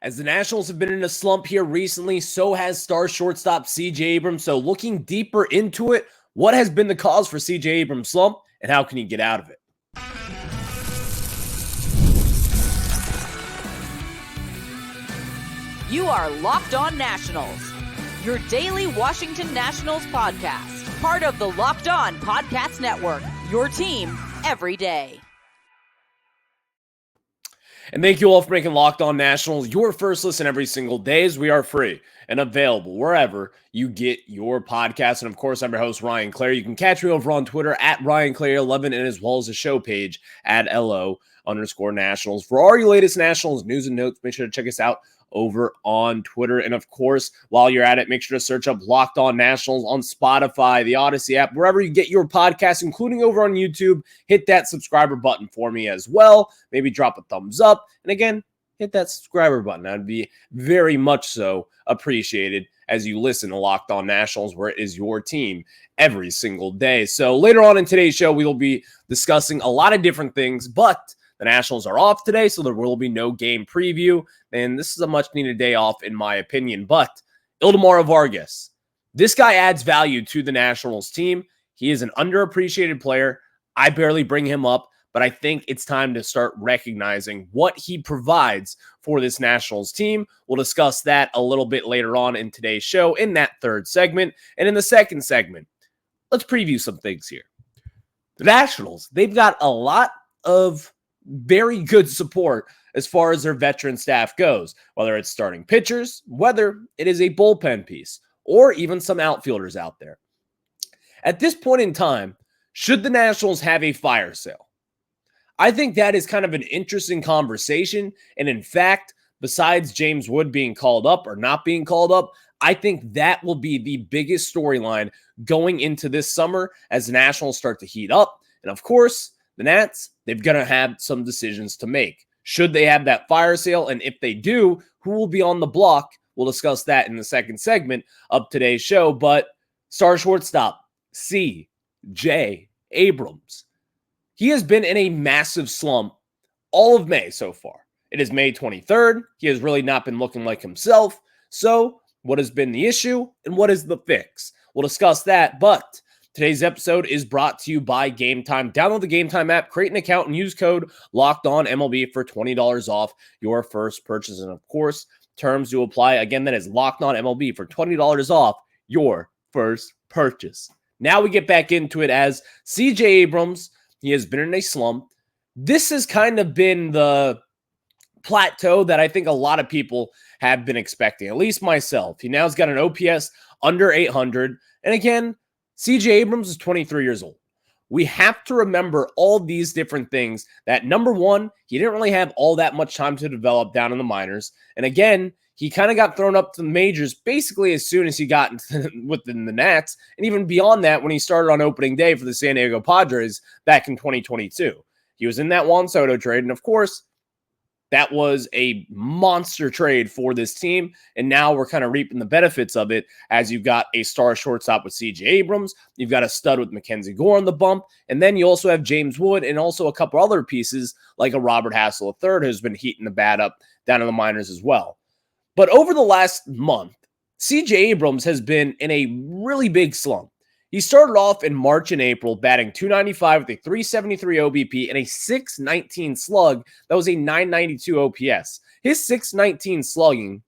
As the Nationals have been in a slump here recently, so has star shortstop CJ Abrams. So looking deeper into it, what has been the cause for CJ Abrams' slump and how can he get out of it? You are Locked On Nationals, your daily Washington Nationals podcast, part of the Locked On Podcast Network, your team every day. And thank you all for making Locked On Nationals your first listen every single day, as we are free and available wherever you get your podcasts. And of course, I'm your host, Ryan Clare. You can catch me over on Twitter at RyanClaire11 and as well as the show page at LO_Nationals. For all your latest Nationals news and notes, make sure to check us out over on Twitter. And of course, while you're at it, make sure to search up Locked On Nationals on Spotify, the Odyssey app, wherever you get your podcasts, including over on YouTube. Hit that subscriber button for me as well. Maybe drop a thumbs up. And again, hit that subscriber button. I'd be very much so appreciated as you listen to Locked On Nationals, where it is your team every single day. So later on in today's show, we will be discussing a lot of different things, but the Nationals are off today, so there will be no game preview, and this is a much-needed day off, in my opinion. But Ildemaro Vargas, this guy adds value to the Nationals team. He is an underappreciated player. I barely bring him up, but I think it's time to start recognizing what he provides for this Nationals team. We'll discuss that a little bit later on in today's show in that third segment. And in the second segment, let's preview some things here. The Nationals, they've got a lot of very good support as far as their veteran staff goes, whether it's starting pitchers, whether it is a bullpen piece, or even some outfielders out there. At this point in time, should the Nationals have a fire sale? I think that is kind of an interesting conversation. And in fact, besides James Wood being called up or not being called up, I think that will be the biggest storyline going into this summer as the Nationals start to heat up. And of course, the Nats, they've got to have some decisions to make. Should they have that fire sale? And if they do, who will be on the block? We'll discuss that in the second segment of today's show. But star shortstop, CJ Abrams. He has been in a massive slump all of May so far. It is May 23rd. He has really not been looking like himself. So what has been the issue and what is the fix? We'll discuss that, but today's episode is brought to you by Game Time. Download the Game Time app, create an account, and use code LOCKEDONMLB for $20 off your first purchase. And of course, terms do apply. Again, that is LOCKEDONMLB for $20 off your first purchase. Now we get back into it as CJ Abrams, he has been in a slump. This has kind of been the plateau that I think a lot of people have been expecting, at least myself. He now's got an OPS under 800. And again, CJ Abrams is 23 years old. We have to remember all these different things that, number one, he didn't really have all that much time to develop down in the minors. And again, he kind of got thrown up to the majors basically as soon as he got within the Nats. And even beyond that, when he started on opening day for the San Diego Padres back in 2022. He was in that Juan Soto trade. And of course, that was a monster trade for this team, and now we're kind of reaping the benefits of it as you've got a star shortstop with CJ Abrams, you've got a stud with Mackenzie Gore on the bump, and then you also have James Wood and also a couple other pieces like a Robert Hassel III who's been heating the bat up down in the minors as well. But over the last month, CJ Abrams has been in a really big slump. He started off in March and April batting .295 with a .373 OBP and a .619 slug. That was a .992 OPS. His .619 slugging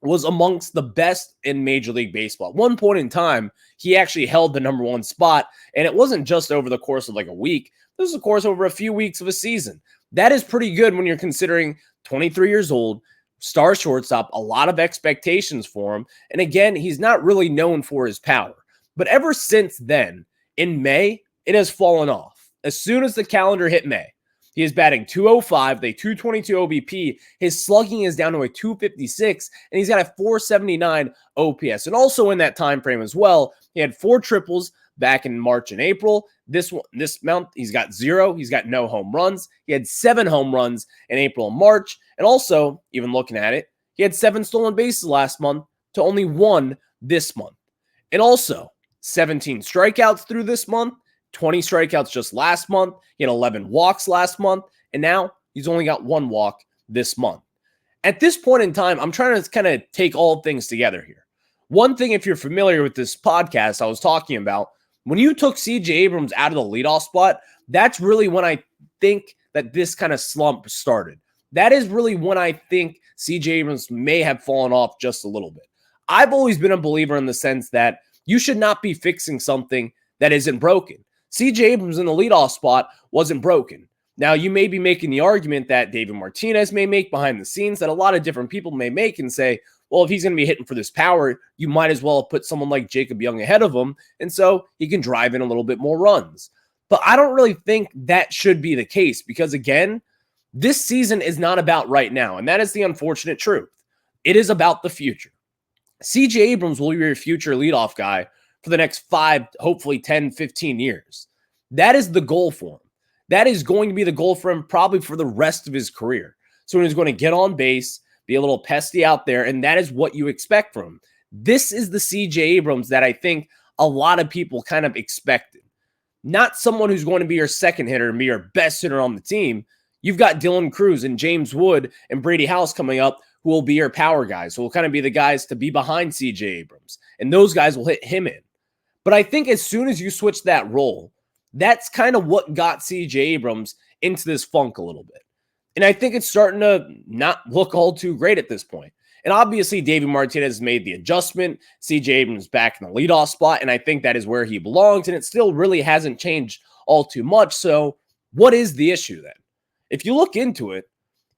was amongst the best in Major League Baseball. At one point in time, he actually held the number one spot, and it wasn't just over the course of like a week. This was, of course, over a few weeks of a season. That is pretty good when you're considering 23 years old, star shortstop, a lot of expectations for him. And again, he's not really known for his power. But ever since then, in May, it has fallen off. As soon as the calendar hit May, he is batting .205, a .222 OBP. His slugging is down to a .256, and he's got a .479 OPS. And also in that time frame as well, he had 4 triples back in March and April. This month, he's got 0. He's got no home runs. He had 7 home runs in April and March. And also, even looking at it, he had 7 stolen bases last month to only 1 this month. And also, 17 strikeouts through this month, 20 strikeouts just last month. He had 11 walks last month, and now he's only got 1 walk this month. at this point in time, I'm trying to kind of take all things together here. One thing, if you're familiar with this podcast I was talking about, when you took CJ Abrams out of the leadoff spot, that's really when I think that this kind of slump started. That is really when I think CJ Abrams may have fallen off just a little bit. I've always been a believer in the sense that you should not be fixing something that isn't broken. CJ Abrams in the leadoff spot wasn't broken. Now, you may be making the argument that David Martinez may make behind the scenes, that a lot of different people may make and say, well, if he's going to be hitting for this power, you might as well put someone like Jacob Young ahead of him, and so he can drive in a little bit more runs. But I don't really think that should be the case because, again, this season is not about right now, and that is the unfortunate truth. It is about the future. CJ Abrams will be your future leadoff guy for the next 5, hopefully 10, 15 years. That is the goal for him. That is going to be the goal for him probably for the rest of his career. So he's going to get on base, be a little pesty out there, and that is what you expect from him. This is the CJ Abrams that I think a lot of people kind of expected. Not someone who's going to be your second hitter and be your best hitter on the team. You've got Dylan Cruz and James Wood and Brady House coming up who will be your power guys, who will kind of be the guys to be behind CJ Abrams. And those guys will hit him in. But I think as soon as you switch that role, that's kind of what got CJ Abrams into this funk a little bit. And I think it's starting to not look all too great at this point. And obviously, David Martinez made the adjustment. CJ Abrams back in the leadoff spot, and I think that is where he belongs, and it still really hasn't changed all too much. So what is the issue then? If you look into it,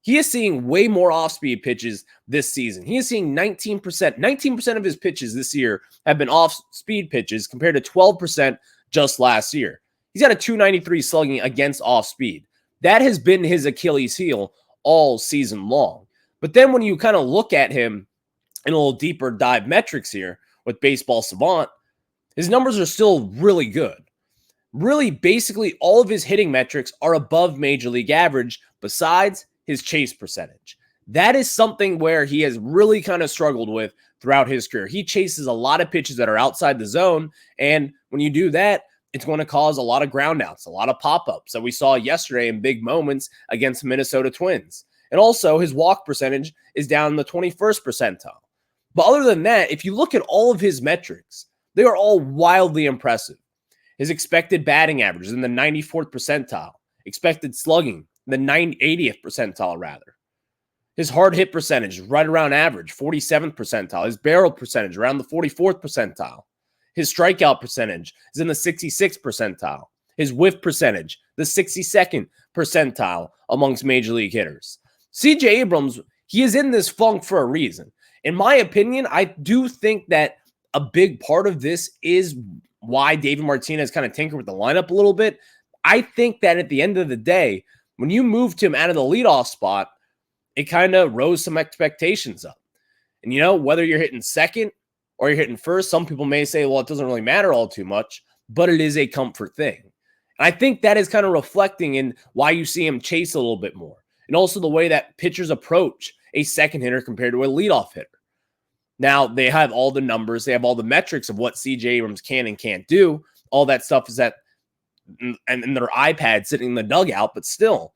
he is seeing way more off-speed pitches this season. He is seeing 19%. 19% of his pitches this year have been off-speed pitches compared to 12% just last year. He's got a 293 slugging against off-speed. That has been his Achilles heel all season long. But then when you kind of look at him in a little deeper dive metrics here with Baseball Savant, his numbers are still really good. Really, basically all of his hitting metrics are above major league average besides his chase percentage. That is something where he has really kind of struggled with throughout his career. He chases a lot of pitches that are outside the zone, and when you do that, it's going to cause a lot of groundouts, a lot of pop-ups that we saw yesterday in big moments against Minnesota Twins. And also, his walk percentage is down in the 21st percentile. But other than that, if you look at all of his metrics, they are all wildly impressive. His expected batting average is in the 94th percentile. Expected slugging, the 80th percentile, rather. His hard hit percentage is right around average, 47th percentile. His barrel percentage around the 44th percentile. His strikeout percentage is in the 66th percentile. His whiff percentage, the 62nd percentile amongst major league hitters. CJ Abrams, he is in this funk for a reason. In my opinion, I do think that a big part of this is why David Martinez kind of tinkered with the lineup a little bit. I think that at the end of the day, when you moved him out of the leadoff spot, it kind of rose some expectations up. And you know, whether you're hitting second or you're hitting first, some people may say, well, it doesn't really matter all too much, but it is a comfort thing. And I think that is kind of reflecting in why you see him chase a little bit more. And also the way that pitchers approach a second hitter compared to a leadoff hitter. Now, they have all the numbers. They have all the metrics of what CJ Abrams can and can't do. All that stuff is in their iPad sitting in the dugout. But still,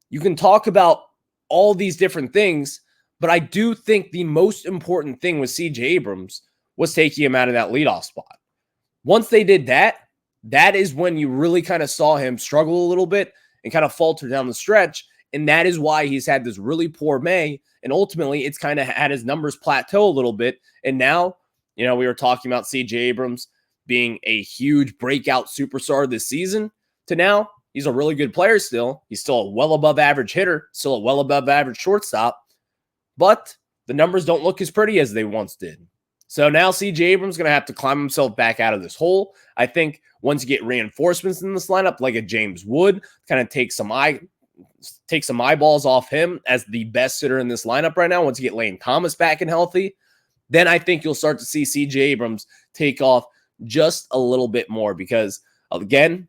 you can talk about all these different things. But I do think the most important thing with CJ Abrams was taking him out of that leadoff spot. Once they did that, that is when you really kind of saw him struggle a little bit and kind of falter down the stretch. And that is why he's had this really poor May. And ultimately, it's kind of had his numbers plateau a little bit. And now, you know, we were talking about CJ Abrams being a huge breakout superstar this season to now he's a really good player still. He's still a well above average hitter, still a well above average shortstop. But the numbers don't look as pretty as they once did. So now CJ Abrams is going to have to climb himself back out of this hole. I think once you get reinforcements in this lineup, like a James Wood, kind of take some eyeballs off him as the best hitter in this lineup right now. Once you get Lane Thomas back and healthy, then I think you'll start to see CJ Abrams take off just a little bit more because, again,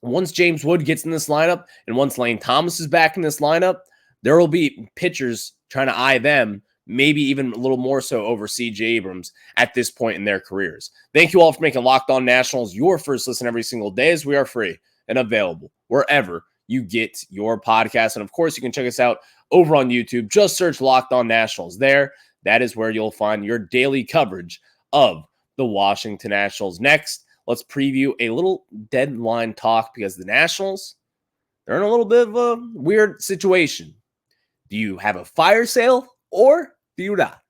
once James Wood gets in this lineup and once Lane Thomas is back in this lineup, there will be pitchers trying to eye them, maybe even a little more so over CJ Abrams at this point in their careers. Thank you all for making Locked On Nationals your first listen every single day, as we are free and available wherever you get your podcast. And of course, you can check us out over on YouTube. Just search Locked On Nationals there. That is where you'll find your daily coverage of the Washington Nationals. Next, let's preview a little deadline talk because the Nationals, they're in a little bit of a weird situation. Do you have a fire sale or do you not?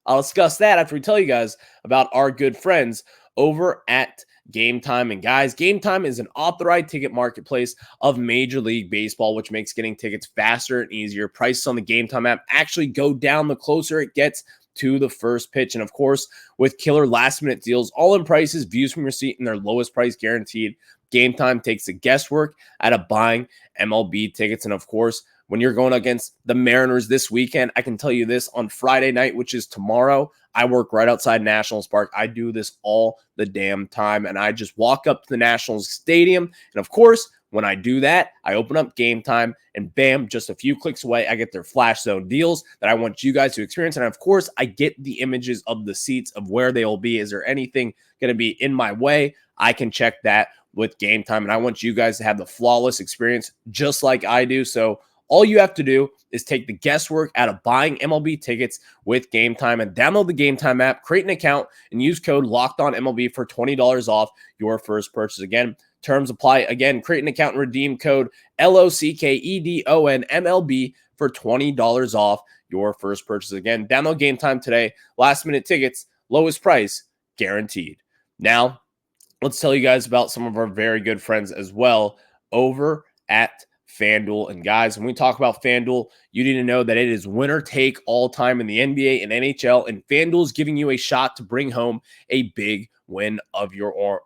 I'll discuss that after we tell you guys about our good friends over at Game Time. And guys, Game Time is an authorized ticket marketplace of Major League Baseball, which makes getting tickets faster and easier. Prices on the Game Time app actually go down the closer it gets to the first pitch. And of course, with killer last-minute deals, all-in prices, views from your seat, and their lowest price guaranteed, Game Time takes the guesswork out of buying MLB tickets. And of course, when you're going against the Mariners this weekend, I can tell you this, on Friday night, which is tomorrow, I work right outside Nationals Park. I do this all the damn time, and I just walk up to the Nationals Stadium. And of course, when I do that, I open up Game Time, and bam, just a few clicks away, I get their flash zone deals that I want you guys to experience. And of course, I get the images of the seats of where they will be. Is there anything going to be in my way? I can check that with Game Time, and I want you guys to have the flawless experience just like I do. So all you have to do is take the guesswork out of buying MLB tickets with Game Time and download the Game Time app, create an account, and use code LOCKEDONMLB for $20 off your first purchase. Again, terms apply. Again, create an account and redeem code LOCKEDONMLB for $20 off your first purchase. Again, download Game Time today. Last minute tickets, lowest price guaranteed. Now, let's tell you guys about some of our very good friends as well over at FanDuel. And guys, when we talk about FanDuel, you need to know that it is winner take all time in the NBA and NHL, and FanDuel is giving you a shot to bring home a big win of your own.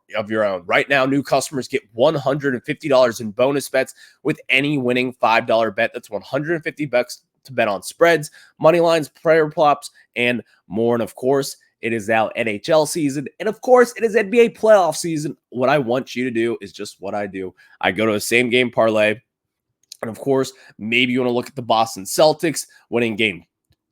Right now, new customers get $150 in bonus bets with any winning $5 bet. That's $150 to bet on spreads, money lines, player props, and more. And of course, it is now NHL season, and of course, it is NBA playoff season. What I want you to do is just what I do. I go to a same game parlay. And of course, maybe you want to look at the Boston Celtics winning game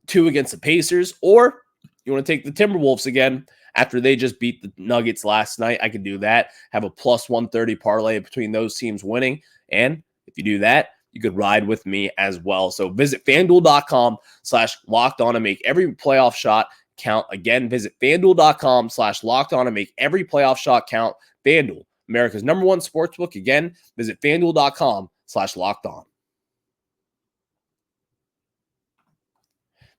2 against the Pacers, or you want to take the Timberwolves again after they just beat the Nuggets last night. I could do that. Have a plus 130 parlay between those teams winning. And if you do that, you could ride with me as well. So visit FanDuel.com/lockedon and make every playoff shot count. Again, visit FanDuel.com/lockedon and make every playoff shot count. FanDuel, America's #1 sportsbook. Again, visit FanDuel.com/lockedon.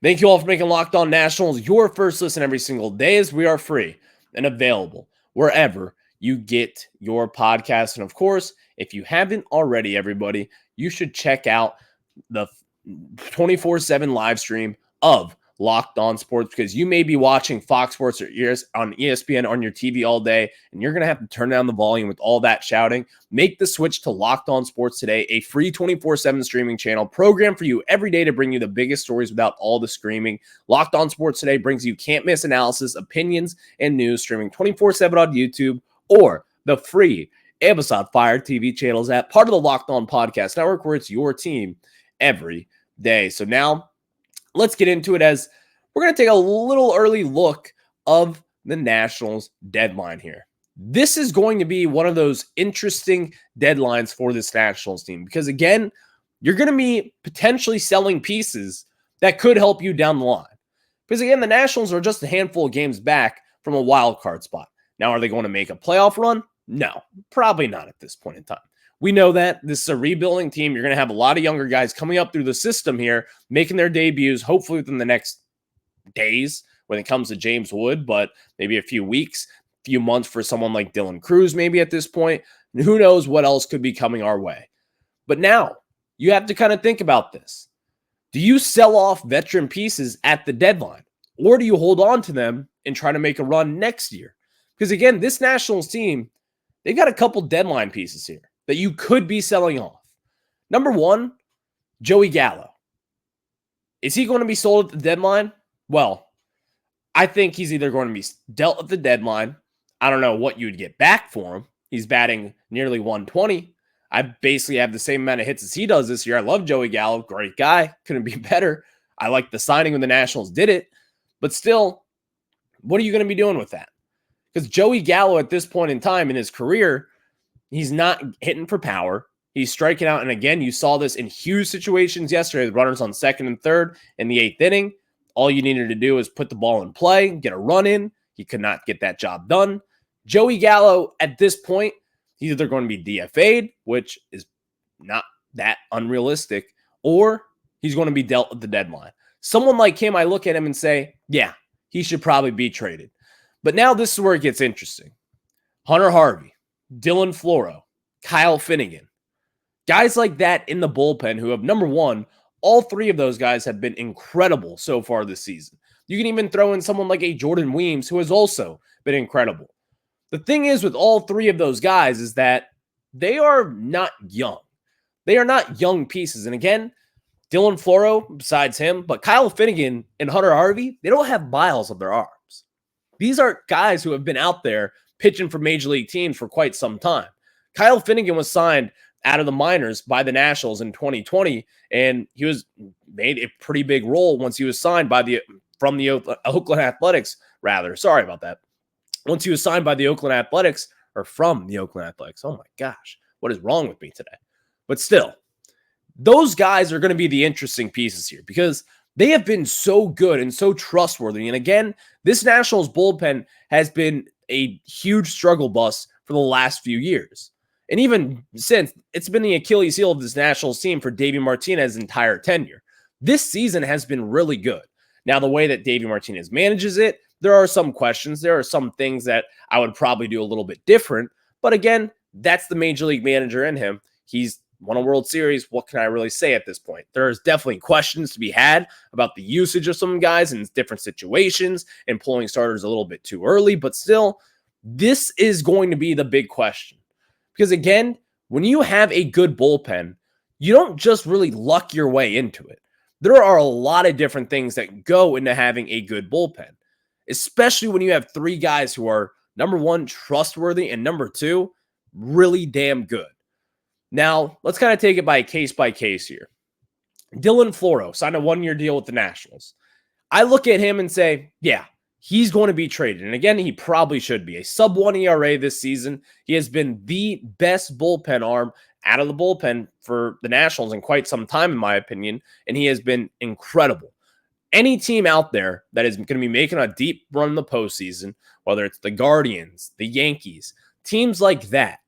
Thank you all for making Locked On Nationals your first listen every single day, as we are free and available wherever you get your podcast. And of course, if you haven't already, everybody, you should check out the 24/7 live stream of Locked On Sports, because you may be watching Fox Sports or on ESPN on your TV all day, and you're going to have to turn down the volume with all that shouting. Make the switch to Locked On Sports today, a free 24/7 streaming channel programmed for you every day to bring you the biggest stories without all the screaming. Locked On Sports today brings you can't-miss analysis, opinions, and news streaming 24/7 on YouTube or the free Amazon Fire TV channels app, part of the Locked On Podcast Network, where it's your team every day. So now, let's get into it, as we're going to take a little early look of the Nationals deadline here. This is going to be one of those interesting deadlines for this Nationals team, because again, you're going to be potentially selling pieces that could help you down the line. Because again, the Nationals are just a handful of games back from a wild card spot. Now, are they going to make a playoff run? No, probably not at this point in time. We know that this is a rebuilding team. You're going to have a lot of younger guys coming up through the system here, making their debuts, hopefully within the next days when it comes to James Wood, but maybe a few weeks, few months for someone like Dylan Cruz maybe at this point. And who knows what else could be coming our way. But now you have to kind of think about this. Do you sell off veteran pieces at the deadline, or do you hold on to them and try to make a run next year? Because again, this Nationals team, they've got a couple deadline pieces here that you could be selling off. Number one, Joey Gallo. Is he going to be sold at the deadline? Well, I think he's either going to be dealt at the deadline. I don't know what you'd get back for him. He's batting nearly 120. I basically have the same amount of hits as he does this year. I love Joey Gallo. Great guy. Couldn't be better. I like the signing when the Nationals did it. But still, what are you going to be doing with that? Because Joey Gallo at this point in time in his career, he's not hitting for power. He's striking out. And again, you saw this in huge situations yesterday. The runners on second and third in the 8th inning. All you needed to do is put the ball in play, get a run in. He could not get that job done. Joey Gallo, at this point, he's either going to be DFA'd, which is not that unrealistic, or he's going to be dealt at the deadline. Someone like him, I look at him and say, yeah, he should probably be traded. But now this is where it gets interesting. Hunter Harvey, Dylan Floro, Kyle Finnegan, guys like that in the bullpen who have, number one, all three of those guys have been incredible so far this season. You can even throw in someone like a Jordan Weems, who has also been incredible. The thing is with all three of those guys is that they are not young. They are not young pieces. And again, Dylan Floro, besides him, but Kyle Finnegan and Hunter Harvey, they don't have miles on their arms. These are guys who have been out there pitching for major league teams for quite some time. Kyle Finnegan was signed out of the minors by the Nationals in 2020, and he was made a pretty big role once he was signed from the Oakland Athletics, rather. Sorry about that. Once he was signed by the Oakland Athletics, or from the Oakland Athletics. Oh my gosh, what is wrong with me today? But still, those guys are going to be the interesting pieces here because they have been so good and so trustworthy. And again, this Nationals bullpen has been a huge struggle bus for the last few years. And even since, it's been the Achilles heel of this Nationals team for Davey Martinez's entire tenure. This season has been really good. Now, the way that Davey Martinez manages it, there are some questions. There are some things that I would probably do a little bit different. But again, that's the major league manager in him. He's won a World Series. What can I really say at this point? There's definitely questions to be had about the usage of some guys in different situations and pulling starters a little bit too early. But still, this is going to be the big question. Because again, when you have a good bullpen, you don't just really luck your way into it. There are a lot of different things that go into having a good bullpen, especially when you have three guys who are, number one, trustworthy, and number two, really damn good. Now, let's kind of take it by case here. Dylan Floro signed a one-year deal with the Nationals. I look at him and say, yeah, he's going to be traded. And again, he probably should be. A sub-1 ERA this season. He has been the best bullpen arm out of the bullpen for the Nationals in quite some time, in my opinion. And he has been incredible. Any team out there that is going to be making a deep run in the postseason, whether it's the Guardians, the Yankees, teams like that,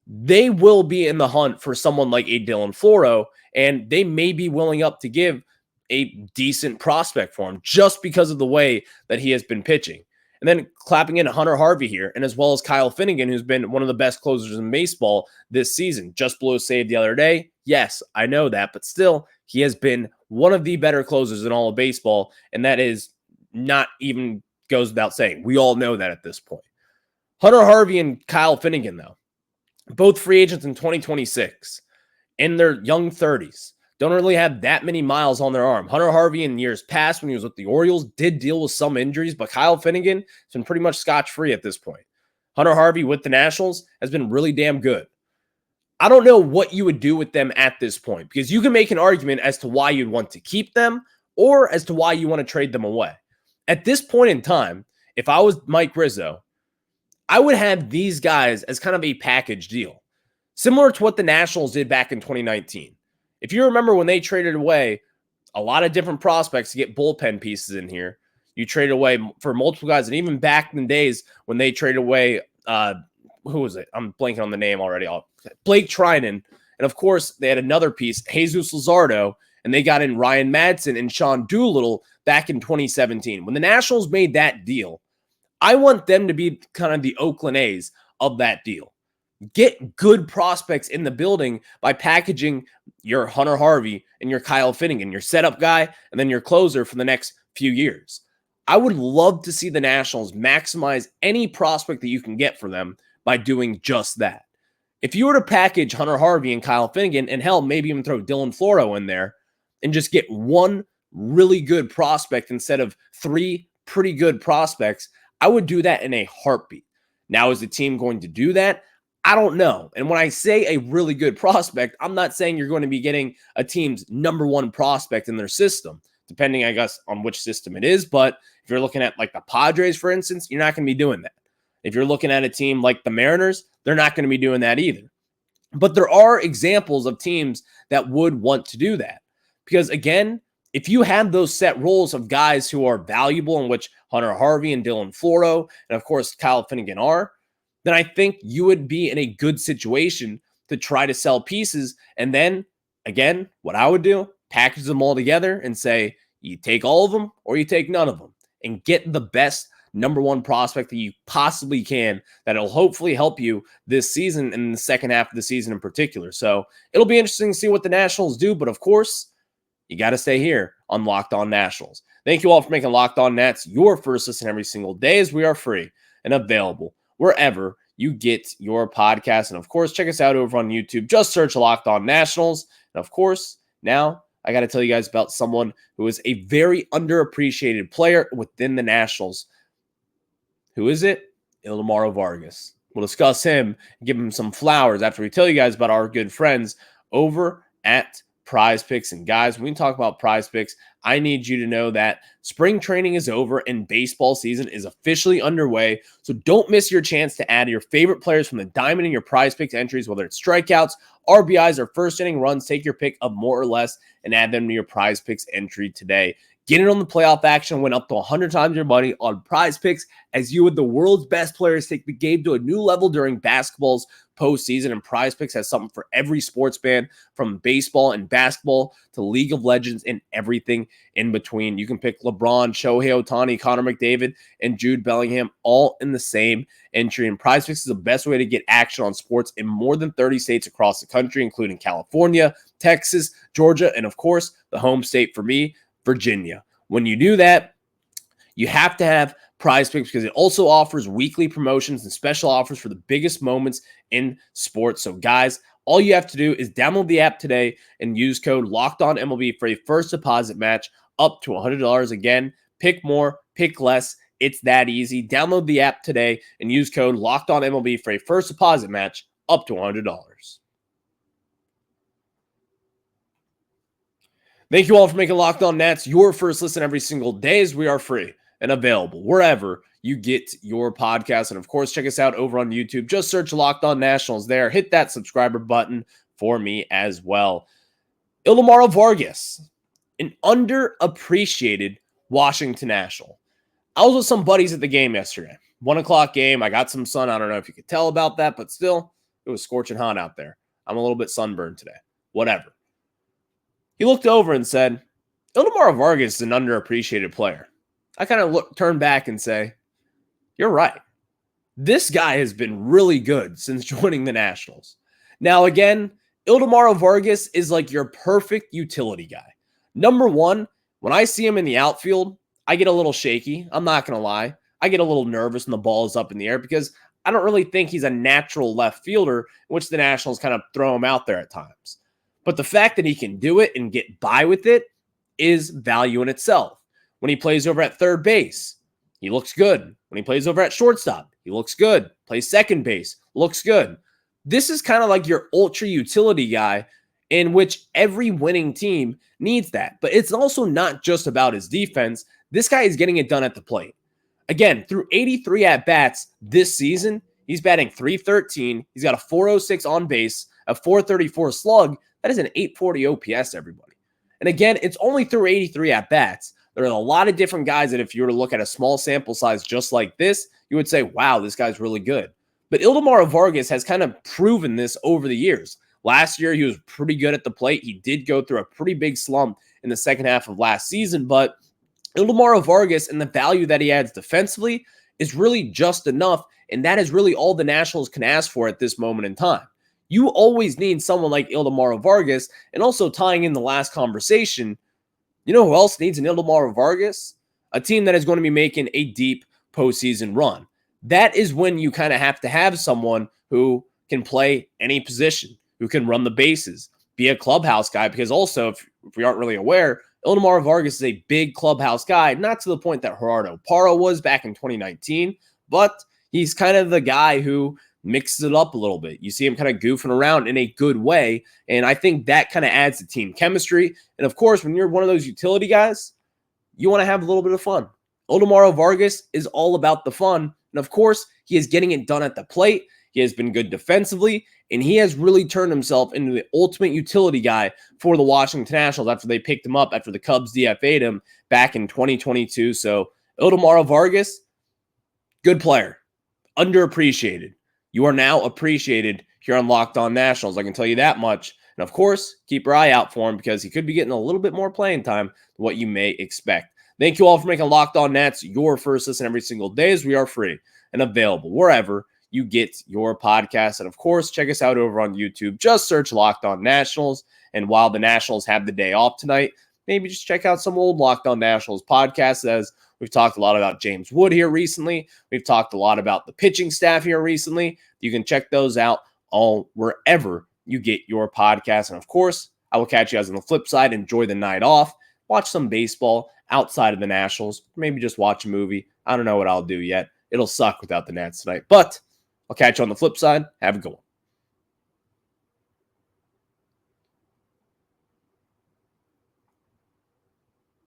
they will be in the hunt for someone like a Dylan Floro, and they may be willing up to give a decent prospect for him just because of the way that he has been pitching. And then clapping in Hunter Harvey here, and as well as Kyle Finnegan, who's been one of the best closers in baseball this season. Just blew a save the other day. Yes, I know that, but still, he has been one of the better closers in all of baseball, and that is not even goes without saying. We all know that at this point. Hunter Harvey and Kyle Finnegan, though, both free agents in 2026, in their young 30s, don't really have that many miles on their arm. Hunter Harvey in years past when he was with the Orioles did deal with some injuries, but Kyle Finnegan has been pretty much scotch-free at this point. Hunter Harvey with the Nationals has been really damn good. I don't know what you would do with them at this point because you can make an argument as to why you'd want to keep them or as to why you want to trade them away. At this point in time, if I was Mike Rizzo, I would have these guys as kind of a package deal, similar to what the Nationals did back in 2019. If you remember when they traded away a lot of different prospects to get bullpen pieces in here, you traded away for multiple guys. And even back in the days when they traded away, who was it? I'm blanking on the name already. Blake Trinan. And of course, they had another piece, Jesus Luzardo, and they got in Ryan Madsen and Sean Doolittle back in 2017. When the Nationals made that deal, I want them to be kind of the Oakland A's of that deal. Get good prospects in the building by packaging your Hunter Harvey and your Kyle Finnegan, your setup guy, and then your closer for the next few years. I would love to see the Nationals maximize any prospect that you can get for them by doing just that. If you were to package Hunter Harvey and Kyle Finnegan, and hell, maybe even throw Dylan Floro in there, and just get one really good prospect instead of three pretty good prospects, I would do that in a heartbeat. Now, is the team going to do that? I don't know. And when I say a really good prospect, I'm not saying you're going to be getting a team's number one prospect in their system, depending, I guess, on which system it is. But if you're looking at like the Padres, for instance, you're not going to be doing that. If you're looking at a team like the Mariners, they're not going to be doing that either. But there are examples of teams that would want to do that. Because again, if you have those set roles of guys who are valuable, in which Hunter Harvey and Dylan Floro, and of course Kyle Finnegan are, then I think you would be in a good situation to try to sell pieces. And then again, what I would do, package them all together and say, you take all of them or you take none of them and get the best number one prospect that you possibly can that'll hopefully help you this season and in the second half of the season in particular. So it'll be interesting to see what the Nationals do. But of course, you got to stay here on Locked On Nationals. Thank you all for making Locked On Nats your first listen every single day, as we are free and available wherever you get your podcast. And of course, check us out over on YouTube. Just search Locked On Nationals. And of course, now I got to tell you guys about someone who is a very underappreciated player within the Nationals. Who is it? Ildemaro Vargas. We'll discuss him and give him some flowers after we tell you guys about our good friends over at PrizePicks. And guys, when we talk about PrizePicks, I need you to know that spring training is over and baseball season is officially underway. So don't miss your chance to add your favorite players from the diamond in your PrizePicks entries, whether it's strikeouts, RBIs, or first inning runs. Take your pick of more or less and add them to your PrizePicks entry today. Get in on the playoff action, win up to 100 times your money on PrizePicks as you and the world's best players take the game to a new level during basketball's postseason. And PrizePicks has something for every sports fan, from baseball and basketball to League of Legends and everything in between. You can pick LeBron, Shohei Ohtani, Connor McDavid, and Jude Bellingham all in the same entry. And PrizePicks is the best way to get action on sports in more than 30 states across the country, including California, Texas, Georgia, and of course, the home state for me, Virginia. When you do that, you have to have PrizePicks because it also offers weekly promotions and special offers for the biggest moments in sports. So guys, all you have to do is download the app today and use code LOCKEDONMLB for a first deposit match up to $100. Again, pick more, pick less. It's that easy. Download the app today and use code LOCKEDONMLB for a first deposit match up to $100. Thank you all for making Locked On Nats your first listen every single day, as we are free and available wherever you get your podcast. And of course, check us out over on YouTube. Just search Locked On Nationals there. Hit that subscriber button for me as well. Ildemaro Vargas, an underappreciated Washington National. I was with some buddies at the game yesterday. 1 o'clock game. I got some sun. I don't know if you could tell about that, but still, it was scorching hot out there. I'm a little bit sunburned today. Whatever. He looked over and said, Ildemaro Vargas is an underappreciated player. I kind of turn back and say, you're right. This guy has been really good since joining the Nationals. Now, again, Ildemaro Vargas is like your perfect utility guy. Number one, when I see him in the outfield, I get a little shaky. I'm not going to lie. I get a little nervous when the ball is up in the air because I don't really think he's a natural left fielder, in which the Nationals kind of throw him out there at times. But the fact that he can do it and get by with it is value in itself. When he plays over at third base, he looks good. When he plays over at shortstop, he looks good. Plays second base, looks good. This is kind of like your ultra utility guy, in which every winning team needs that. But it's also not just about his defense. This guy is getting it done at the plate. Again, through 83 at-bats this season, he's batting .313. He's got a .406 on base, a .434 slug. That is an .840 OPS, everybody. And again, it's only through 83 at-bats. There are a lot of different guys that if you were to look at a small sample size just like this, you would say, wow, this guy's really good. But Ildemaro Vargas has kind of proven this over the years. Last year, he was pretty good at the plate. He did go through a pretty big slump in the second half of last season, but Ildemaro Vargas and the value that he adds defensively is really just enough, and that is really all the Nationals can ask for at this moment in time. You always need someone like Ildemaro Vargas, and also tying in the last conversation, you know who else needs an Ildemaro Vargas? A team that is going to be making a deep postseason run. That is when you kind of have to have someone who can play any position, who can run the bases, be a clubhouse guy, because also, if we aren't really aware, Ildemaro Vargas is a big clubhouse guy, not to the point that Gerardo Parra was back in 2019, but he's kind of the guy who mixes it up a little bit. You see him kind of goofing around in a good way, and I think that kind of adds to team chemistry. And of course, when you're one of those utility guys, you want to have a little bit of fun. Ildemaro Vargas is all about the fun, and of course, he is getting it done at the plate. He has been good defensively, and he has really turned himself into the ultimate utility guy for the Washington Nationals after they picked him up after the Cubs DFA'd him back in 2022. So Ildemaro Vargas, good player, underappreciated. You are now appreciated here on Locked On Nationals. I can tell you that much. And of course, keep your eye out for him because he could be getting a little bit more playing time than what you may expect. Thank you all for making Locked On Nats your first listen every single day, as we are free and available wherever you get your podcast. And of course, check us out over on YouTube. Just search Locked On Nationals. And while the Nationals have the day off tonight, maybe just check out some old Locked On Nationals podcasts, as we've talked a lot about James Wood here recently. We've talked a lot about the pitching staff here recently. You can check those out all wherever you get your podcast. And of course, I will catch you guys on the flip side. Enjoy the night off. Watch some baseball outside of the Nationals. Maybe just watch a movie. I don't know what I'll do yet. It'll suck without the Nats tonight. But I'll catch you on the flip side. Have a good one.